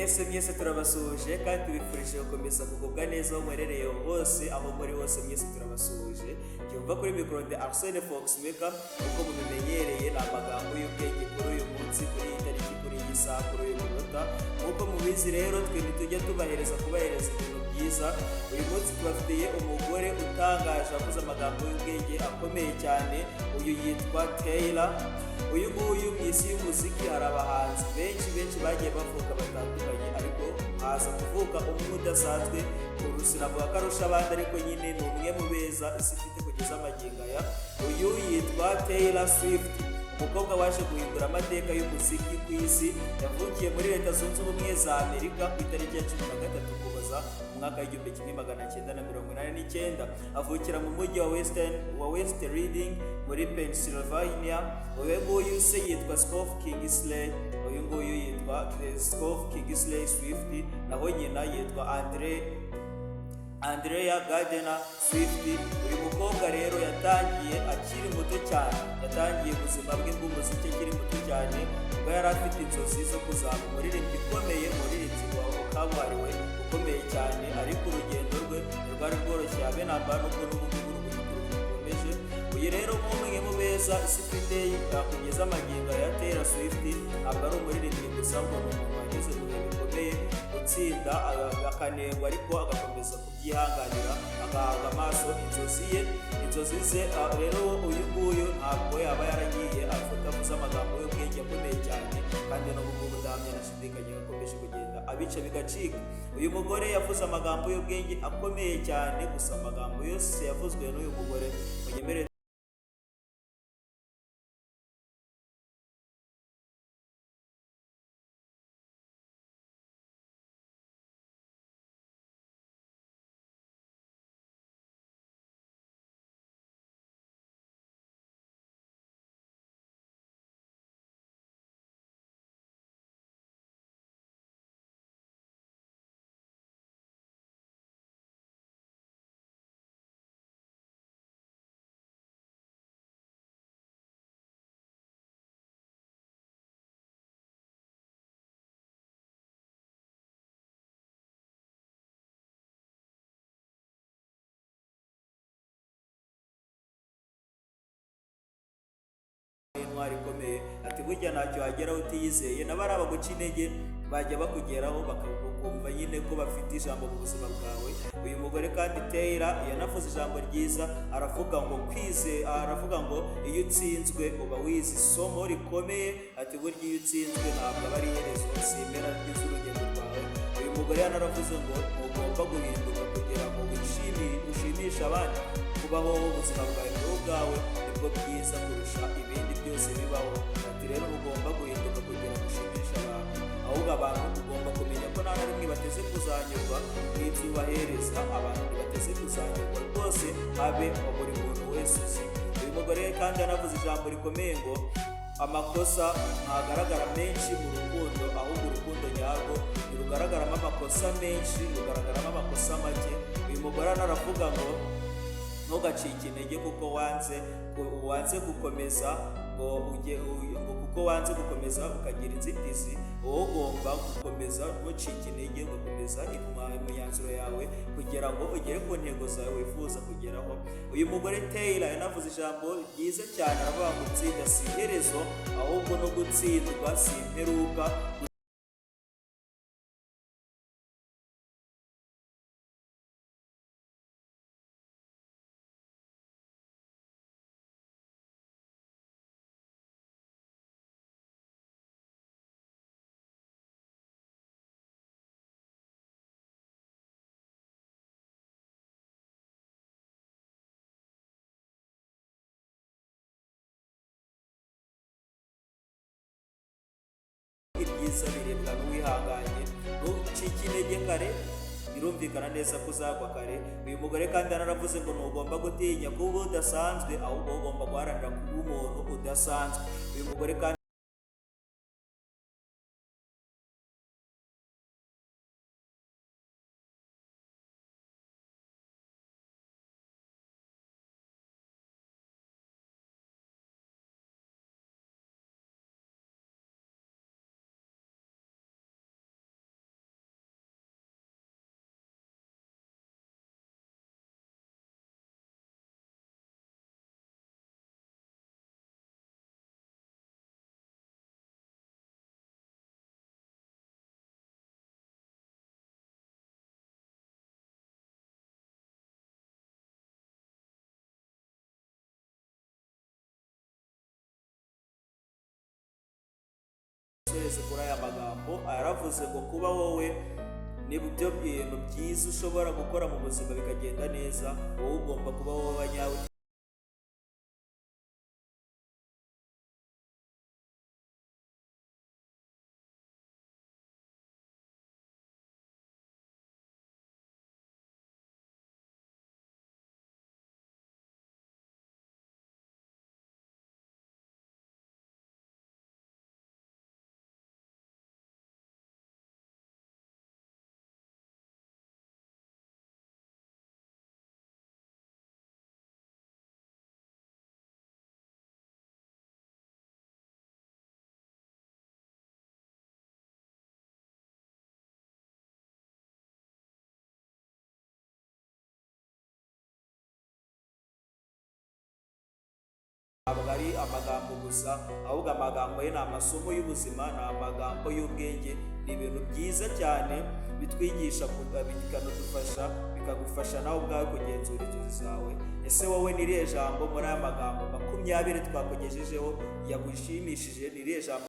mwese turabasuhuje kandi tubifurije gukomeza kugubwa neza aho muherereye hose, aho muri hose mwese turabasuhuje. Cyumva kuri mikoro de Arsene Fox Maker, uko mubimenyereye ni amagambo y'ubwenge kuri uyu munsi, kuri iyi tariki, kuri iyi saha, kuri uyu munota. Nk'uko mubizi rero, twe ntitujya kubahereza ibintu byiza. Uyu munsi tubafitiye umugore utangaje avuze amagambo y'ubwenge akomeye cyane. Uyu yitwa Taylor. Uyu nguyu mu isi y'umuziki hari abahanzi benshi bagiye bavuka batandukanye, ariko haza kuvuka umwe udasanzwe. Sinavuga ko arusha abandi, ariko nyine ni umwe mu beza isi ifite kugeza amagingo aya. Uyu yitwa Taylor Swift, umukobwa waje guhindura amateka y'umuziki ku isi. Yavukiye muri Leta Zunze Ubumwe za Amerika ku itariki ya 13 Ukuboza mu mwaka w'igihumbi kimwe magana cyenda na 1989. Avukira mu mujyi wa West Reading muri Pennsylvania. Uyu nguyu se yitwa Scott Kingsley. Uyu nguyu yitwa Scott Kingsley Swift, naho nyina yitwa Andrea Gardner Swift. Uyu mukobwa rero yatangiye akiri muto cyane, yatangiye ubuzima bwe bw'umuziki akiri muto cyane, ubwo yari afite inzozi zo kuzaba umuririmbyi ukomeye, umuririmbyi kabuhariwe ukomeye cyane, ariko urugendo rwe rwari rworoshye habe namba, nubwo n'ubu rukomeje. Uyu rero nk'umwe mu beza isi ifite kugeza amagingo ya Taylor Swift, ntabwo ari umuririmbyi gusa, ngo ni umuntu wageze mu bihe bikomeye, gutsinda akanengwa ariko agakomeza kubyihanganira, agahabwa amaso inzozi ze. Rero uyu nguyu ntabwo yaba yaragiye avuze amagambo y'ubwenge akomeye cyane, kandi no mu budahamya nashidikanya akomeje kugenda abica bigacika. Uyu mugore yavuze amagambo y'ubwenge akomeye cyane, gusa amagambo yose yavuzwe n'uyu mugore munyemerere intwari ikomeye. Ati burya ntacyo wageraho utiyizeye, n'abari abaguca intege bajya bakugeraho bakakumva nyine ko bafite ijambo mu buzima bwawe. Uyu mugore kandi Taylor yanavuze ijambo ryiza, aravuga ngo iyo utsinzwe uba wize isomo rikomeye. Ati burya iyo utsinzwe ntabwo aba ari iherezo, si impera ry'urugendo rwawe. Uyu mugore yanaravuze ngo ntugomba guhinduka kugira ngo ushimishe abandi. Kubaho ubuzima bwawe ubwawe nibwo bwiza kurusha ibindi byose bibaho. Ati rero ugomba guhinduka kugira ngo ushimishe abantu, ahubwo abantu ugomba kumenya ko nta na rimwe bateze kuzanyurwa n'ibyo ubahereza. Abantu ntibateze kuzanyurwa rwose, habe buri muntu wese uzi. Uyu mugore kandi yanavuze ijambo rikomeye ngo amakosa ntagaragara menshi mu rukundo, ahubwo urukundo nyarwo ntirugaragaramo amakosa menshi, rugaragaramo amakosa make. Uyu mugore anaravuga ngo ntugacike intege kuko wanze gukomeza kuko wanze gukomeza ukagira inzitizi. wowe ugomba gukomeza, ntucike intege, ugakomeza imyanzuro yawe kugira ngo ugere ku ntego zawe wifuza kugeraho. Uyu mugore Taylor yanavuze ijambo ryiza cyane, aravuga ngo gutsinda si iherezo, ahubwo no gutsindwa si imperuka. Ibyiza birebwa n'uwihanganye, ntucike intege kare, birumvikana neza ko uzagwa kare. Uyu mugore kandi yararavuze ngo ntugomba gutinya kuba udasanzwe, ahubwo ugomba guharanira kuba umuntu udasanzwe. Uyu mugore kandi dusoreze kuri aya magambo. Aravuze ngo kuba wowe ni byo bintu byiza ushobora gukora mu buzima bikagenda neza, wowe ugomba kuba wowe nyawe. Ntabwo ari amagambo gusa, ahubwo amagambo ye ni amasomo y'ubuzima, ni amagambo y'ubwenge, ni ibintu byiza cyane bitwigisha, bikanadufasha, bikagufasha nawe ubwawe kugenzura inzozi zawe. Ese wowe ni irihe jambo muri aya magambo 20 twakugejejeho yagushimishije? Ni irihe jambo